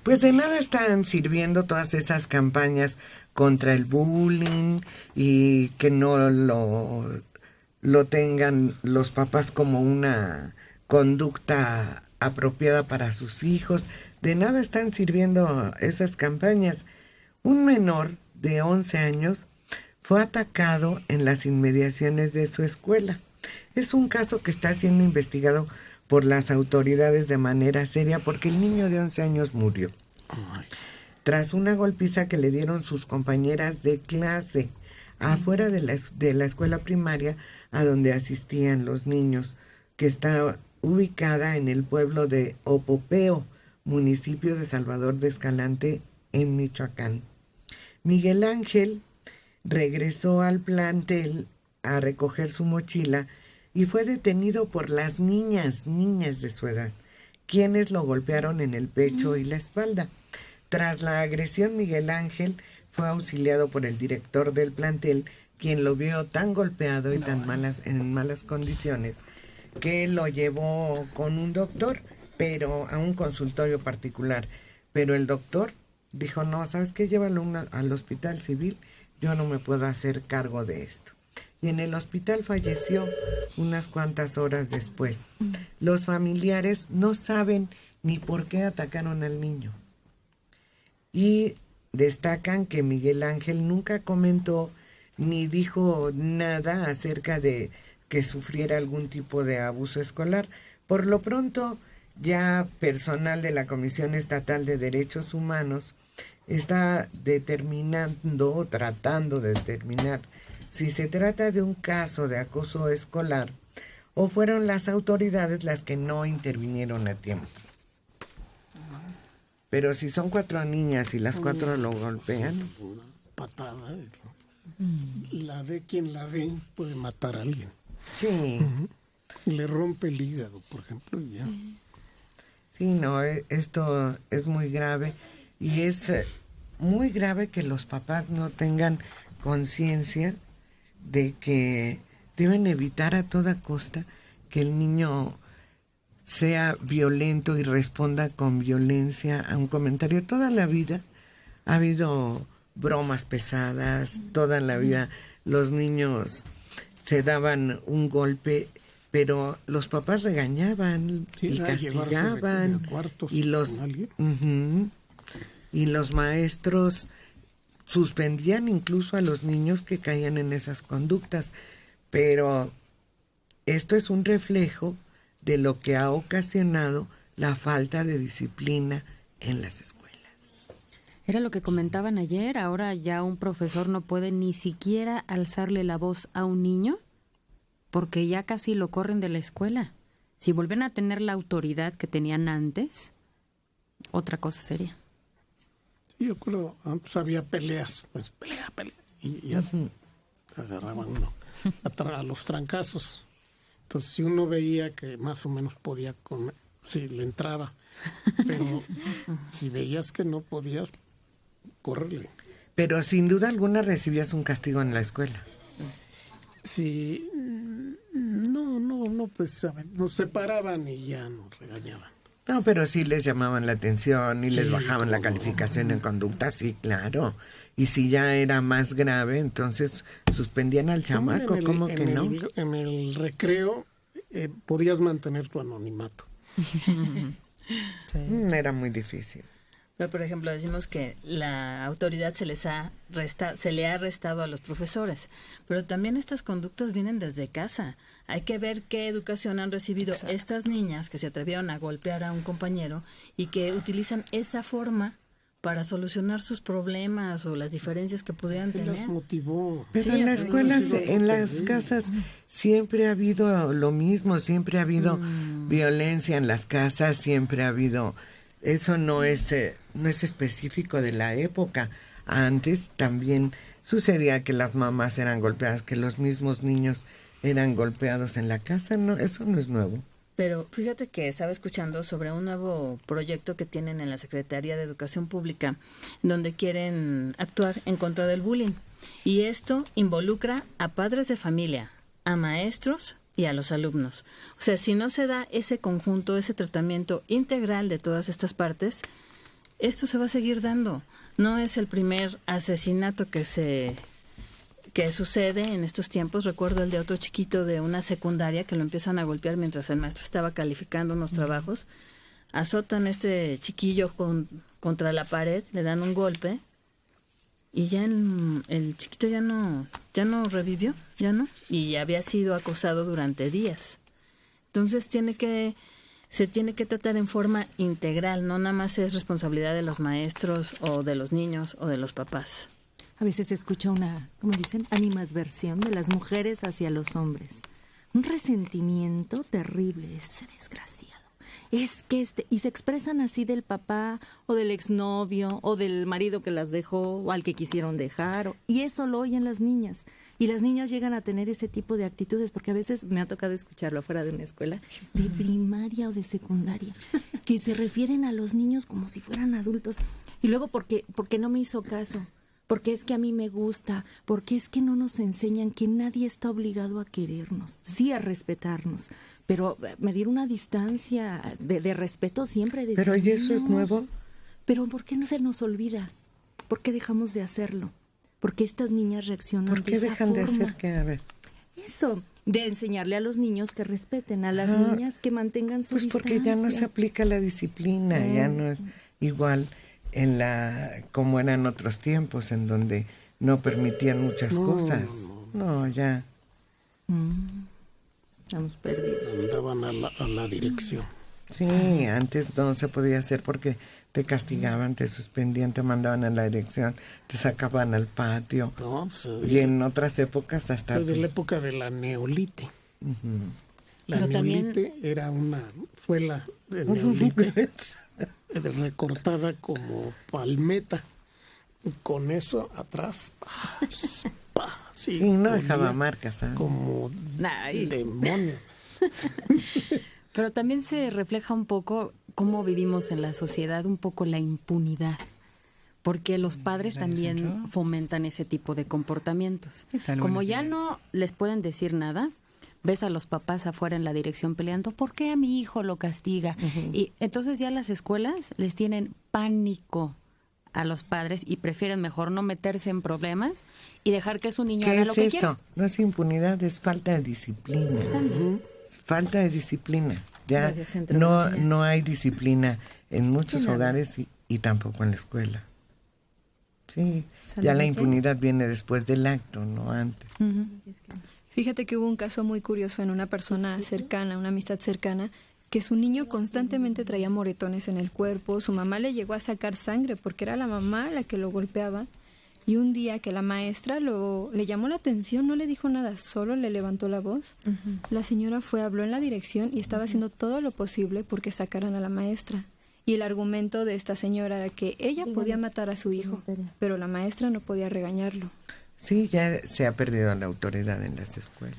Pues de nada están sirviendo todas esas campañas contra el bullying y que no lo tengan los papás como una conducta apropiada para sus hijos. De nada están sirviendo esas campañas. Un menor de 11 años fue atacado en las inmediaciones de su escuela. Es un caso que está siendo investigado por las autoridades de manera seria porque el niño de 11 años murió tras una golpiza que le dieron sus compañeras de clase afuera de la escuela primaria a donde asistían los niños, que está ubicada en el pueblo de Opopeo, municipio de Salvador de Escalante, en Michoacán. Miguel Ángel regresó al plantel a recoger su mochila y fue detenido por las niñas de su edad, quienes lo golpearon en el pecho y la espalda. Tras la agresión, Miguel Ángel fue auxiliado por el director del plantel, quien lo vio tan golpeado y en malas condiciones, que lo llevó con un doctor, pero a un consultorio particular. Pero el doctor dijo, no, ¿sabes qué? Llévalo al hospital civil, yo no me puedo hacer cargo de esto. Y en el hospital falleció unas cuantas horas después. Los familiares no saben ni por qué atacaron al niño. Y destacan que Miguel Ángel nunca comentó ni dijo nada acerca de que sufriera algún tipo de abuso escolar. Por lo pronto, ya personal de la Comisión Estatal de Derechos Humanos está tratando de determinar si se trata de un caso de acoso escolar o fueron las autoridades las que no intervinieron a tiempo. Pero si son 4 niñas y las 4 lo golpean... Una patada. La ve quien la ve, puede matar a alguien. Sí. Le rompe el hígado, por ejemplo, y ya. Sí, no, esto es muy grave. Y es muy grave que los papás no tengan conciencia de que deben evitar a toda costa que el niño sea violento y responda con violencia a un comentario. Toda la vida ha habido bromas pesadas, toda la vida los niños se daban un golpe, pero los papás regañaban y castigaban y los maestros suspendían incluso a los niños que caían en esas conductas. Pero esto es un reflejo de lo que ha ocasionado la falta de disciplina en las escuelas. Era lo que comentaban ayer, ahora ya un profesor no puede ni siquiera alzarle la voz a un niño porque ya casi lo corren de la escuela. Si vuelven a tener la autoridad que tenían antes, otra cosa sería. Sí, yo creo, antes había peleas, pues pelea, y ya agarraban uno a los trancazos. Entonces, si uno veía que más o menos podía comer, sí, le entraba. Pero si veías que no podías, córrele. Pero sin duda alguna recibías un castigo en la escuela. Sí, no precisamente. Nos separaban y ya nos regañaban. No, pero sí les llamaban la atención y les bajaban la calificación en conducta, sí, claro. Y si ya era más grave, entonces suspendían al chamaco, ¿cómo que no? En el recreo podías mantener tu anonimato. Sí. Era muy difícil. Pero, por ejemplo, decimos que la autoridad se le ha restado a los profesores, pero también estas conductas vienen desde casa. Hay que ver qué educación han recibido estas niñas que se atrevieron a golpear a un compañero y que utilizan esa forma para solucionar sus problemas o las diferencias que pudieran tener. Las motivó. Pero en las escuelas, en las casas, siempre ha habido lo mismo, siempre ha habido violencia en las casas, siempre ha habido... Eso no es específico de la época. Antes también sucedía que las mamás eran golpeadas, que los mismos niños eran golpeados en la casa. No, eso no es nuevo. Pero fíjate que estaba escuchando sobre un nuevo proyecto que tienen en la Secretaría de Educación Pública, donde quieren actuar en contra del bullying. Y esto involucra a padres de familia, a maestros y a los alumnos. O sea, si no se da ese conjunto, ese tratamiento integral de todas estas partes, esto se va a seguir dando. No es el primer asesinato que sucede en estos tiempos. Recuerdo el de otro chiquito de una secundaria que lo empiezan a golpear mientras el maestro estaba calificando unos trabajos. Azotan a este chiquillo contra la pared, le dan un golpe y ya el chiquito ya no revivió, y había sido acosado durante días. Entonces se tiene que tratar en forma integral, no nada más es responsabilidad de los maestros o de los niños o de los papás. A veces se escucha una, como dicen, animadversión de las mujeres hacia los hombres. Un resentimiento terrible, ese desgraciado. Es que y se expresan así del papá o del exnovio o del marido que las dejó o al que quisieron dejar. Y eso lo oyen las niñas. Y las niñas llegan a tener ese tipo de actitudes, porque a veces me ha tocado escucharlo afuera de una escuela de primaria o de secundaria, que se refieren a los niños como si fueran adultos. Y luego, porque no me hizo caso? Porque es que a mí me gusta, porque es que no nos enseñan que nadie está obligado a querernos, sí a respetarnos, pero medir una distancia de respeto siempre. Pero ¿y eso es nuevo? Pero ¿por qué no se nos olvida? ¿Por qué dejamos de hacerlo? ¿Por qué estas niñas reaccionan ¿Por qué de esa dejan de forma? hacer qué? A ver. Eso, de enseñarle a los niños que respeten, a las niñas que mantengan su distancia. Pues porque ya no se aplica la disciplina, ya no es igual como eran otros tiempos en donde no permitían muchas cosas. No, ya. Estamos perdidos. Andaban a la dirección. Sí, antes no se podía hacer porque te castigaban, te suspendían, te mandaban a la dirección, te sacaban al patio. No, pues, Y en otras épocas hasta... de la época de la neolite. La Pero neolite fue la de neolite recortada como palmeta. Con eso atrás, sí, Y no olía dejaba marcas, ¿sabes? como demonio. Pero también se refleja un poco cómo vivimos en la sociedad, un poco la impunidad, porque los padres también fomentan ese tipo de comportamientos. Como ya no les pueden decir nada, ves a los papás afuera en la dirección peleando, ¿por qué a mi hijo lo castiga? Y entonces ya las escuelas les tienen pánico a los padres y prefieren mejor no meterse en problemas y dejar que su niño ¿Qué haga es lo que eso? quiera. No es impunidad, es falta de disciplina. Falta de disciplina. Ya no hay disciplina en muchos hogares y tampoco en la escuela. Sí, ya la impunidad viene después del acto, no antes. Fíjate que hubo un caso muy curioso en una persona cercana, una amistad cercana, que su niño constantemente traía moretones en el cuerpo. Su mamá le llegó a sacar sangre porque era la mamá la que lo golpeaba. Y un día que la maestra le llamó la atención, no le dijo nada, solo le levantó la voz. La señora habló en la dirección y estaba haciendo todo lo posible porque sacaran a la maestra. Y el argumento de esta señora era que ella podía matar a su hijo, pero la maestra no podía regañarlo. Sí, ya se ha perdido la autoridad en las escuelas.